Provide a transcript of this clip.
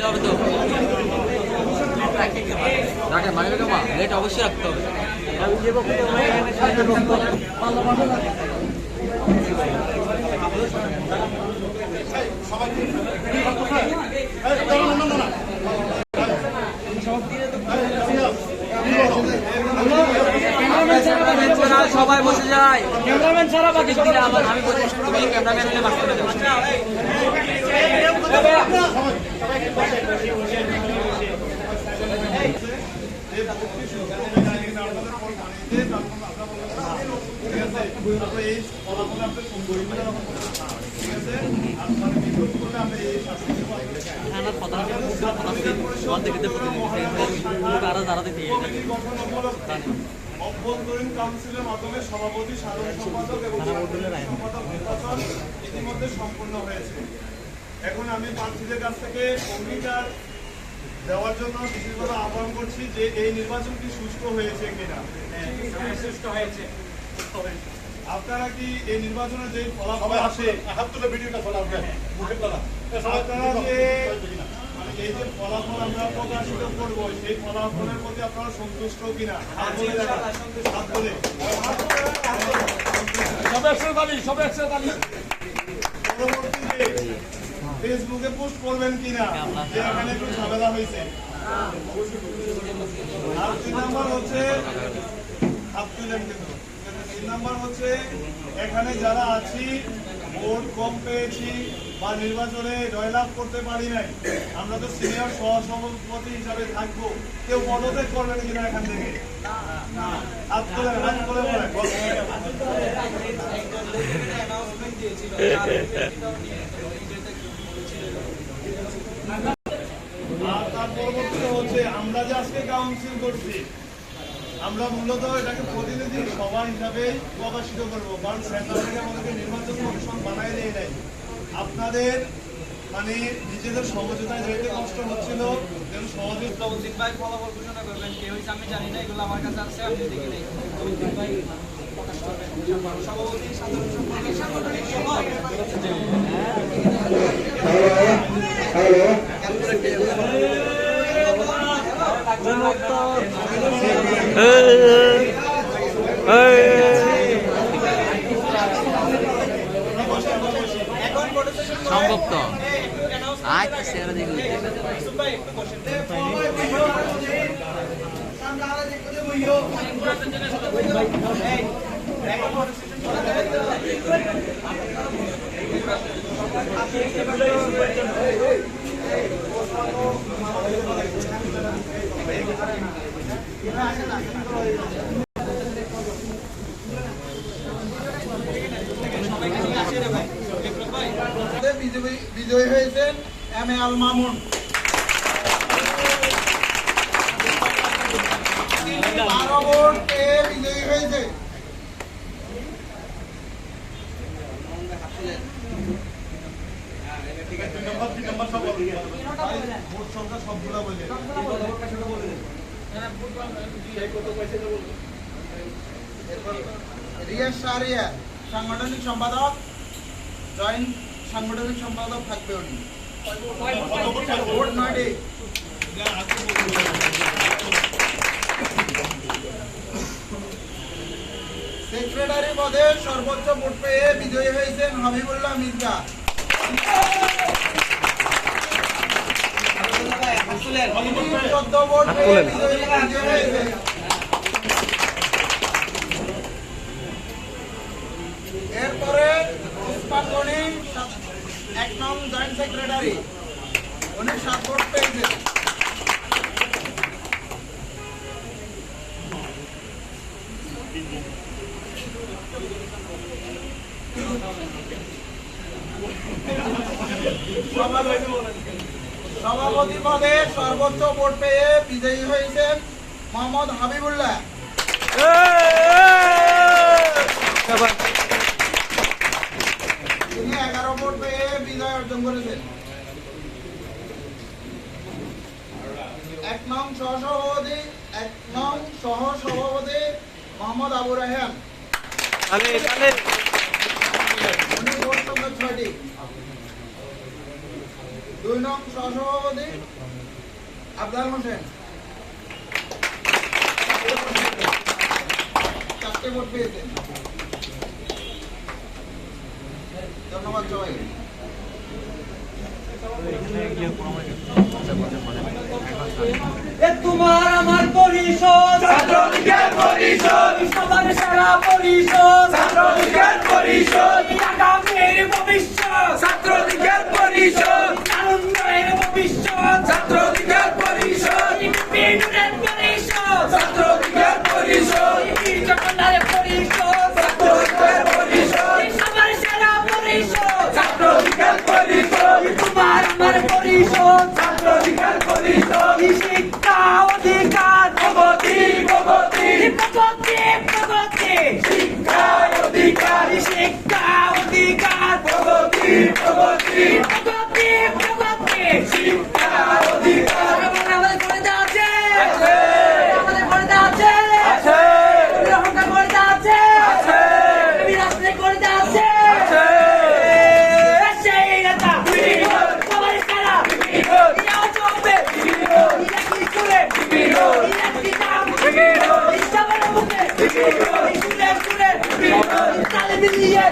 হবে তো রাখে মানে কেমন রেট অবশ্যই রাখতে হবে সবাই বসে যায় ক্যামেরাম্যান ছাড়া বাকি আমি তুমি ক্যামেরাম্যান হলে মাস্ক করে যাও অভ্যন্তরীণ কাউন্সিলের মাধ্যমে সভাপতি সাধারণ সম্পাদক এবং সম্পাদক নির্বাচন ইতিমধ্যে সম্পূর্ণ হয়েছে। এখন আমি প্রার্থীদের কাছ থেকে অঙ্গীকার দেওয়ার জন্য বিশেষভাবে আহ্বান করছি যে এই নির্বাচনটি সুষ্ঠু হয়েছে কিনা। আপনারা কি এই নির্বাচনে যে ফলাফল আসে আপনারা যে এই যে ফলাফল আমরা প্রকাশিত করবো সেই ফলাফলের প্রতি আপনারা সন্তুষ্ট কিনা পরবর্তীতে ফেসবুকে পোস্ট করবেন কিনা যে এখানে একটু ঝামেলা হয়েছে। আর 3 নাম্বার হচ্ছে এখানে যারা আছি ভোট কম পেয়েছি বা নির্বাচনে জয়লাভ করতে পারি নাই, আমরা তো সিনিয়র সহসভাপতি হিসাবে থাকবো, কেউ পদত্যাগ করবেন কিনা এখান থেকে আর তার পরবর্তীতে হচ্ছে আমরা যে আজকে কাউন্সিল করছি আমরা মূলত এটাকে প্রতিনিধি সভা হিসাবে প্রকাশিত করবো, কারণ সেন্টার থেকে আমাদেরকে নির্বাচন কমিশন বানাই দেয় নাই। আপনাদের মানে নিজেদের সমঝোতায় যেতে কষ্ট হচ্ছিল, যেন সহজে ভাই ফলাফল ঘোষণা করবেন কে হয়েছে আমি জানি না, এগুলো আমার কাছে আছে, আমি দেখি নেই ভাই প্রকাশ করবেন সভাপতি সাধারণ সম্পাদক সাংগঠনিক সভা সম্ভব তো আচ্ছা সেরা দেখুন বিজয়ী হয়েছেন M A Al Mamun. 12 vote পেয়ে বিজয়ী হয়েছে। ভোট সংখ্যা সবগুলা বলে রিয়াজ শাহরিয়া সাংগঠনিক সম্পাদক, জয়েন্ট সাংগঠনিক সম্পাদক থাকবে উনি। ভোট 9টি। সেক্রেটারি পদে সর্বোচ্চ ভোট পেয়ে বিজয়ী হয়েছেন হাবিবুল্লাহ মির্জা। 14 ভোট পেয়ে বিজয়ী হয়েছেন। এরপরে পুষ্পাঙ্গনী 1 নং জয়েন্ট সেক্রেটারি, উনি 7 ভোট পেয়েছেন। সভাপতি পদে সর্বোচ্চ ভোট পেয়ে বিজয়ী হয়েছেন মোহাম্মদ হাবিবুল্লাহ। তিনি 11 ভোট পেয়ে বিজয় অর্জন করেছেন। 1 নং সহসভাপতি মোহাম্মদ আবু রায়হান, উনি ভোট সংখ্যা 6টি। 2 2 নং সহসভাপতি আফজাল হোসেন 4টে ভোট পেয়েছেন। ধন্যবাদ সবাইকে। তোমার আমার পরিষদ ছাত্রলীগের পরিষদ সবার সারা পরিষদ ছাত্রলীগের পরিষদ আগামীর ভবিষ্যৎ ছাত্রলীগের পরিষদ আনন্দের ভবিষ্যৎ ছাত্রলীগের পরিষদ বিনোদনের পরিষদ ছাত্রলীগের পরিষদ জগন্নাথের পরিষদ ছাত্রলীগের পরিষদ সবার সারা পরিষদ ছাত্রলীগের পরিষদ তোমার আমার পরিষদ ছাত্রলীগের পরিষদ শিক্ষা অধিকার প্রগতি প্রগতি প্রগতি প্রগতি শিক্ষা অধিকার শিক্ষা অধিকার প্রগতি প্রগতি প্রগতি প্রগতি শিক্ষা অধিকার আমাদের করে আছে আমাদের করে আছে আছে আমাদের করে আছে আছে বিরাসতে করে আছে আছে সেই নেতা সবাই সারা ইয়া চলবে ইয়া কি করে ইয়া কি নাম ইসলামের মুখে ইসলামের সুরে তালে মিলিয়ে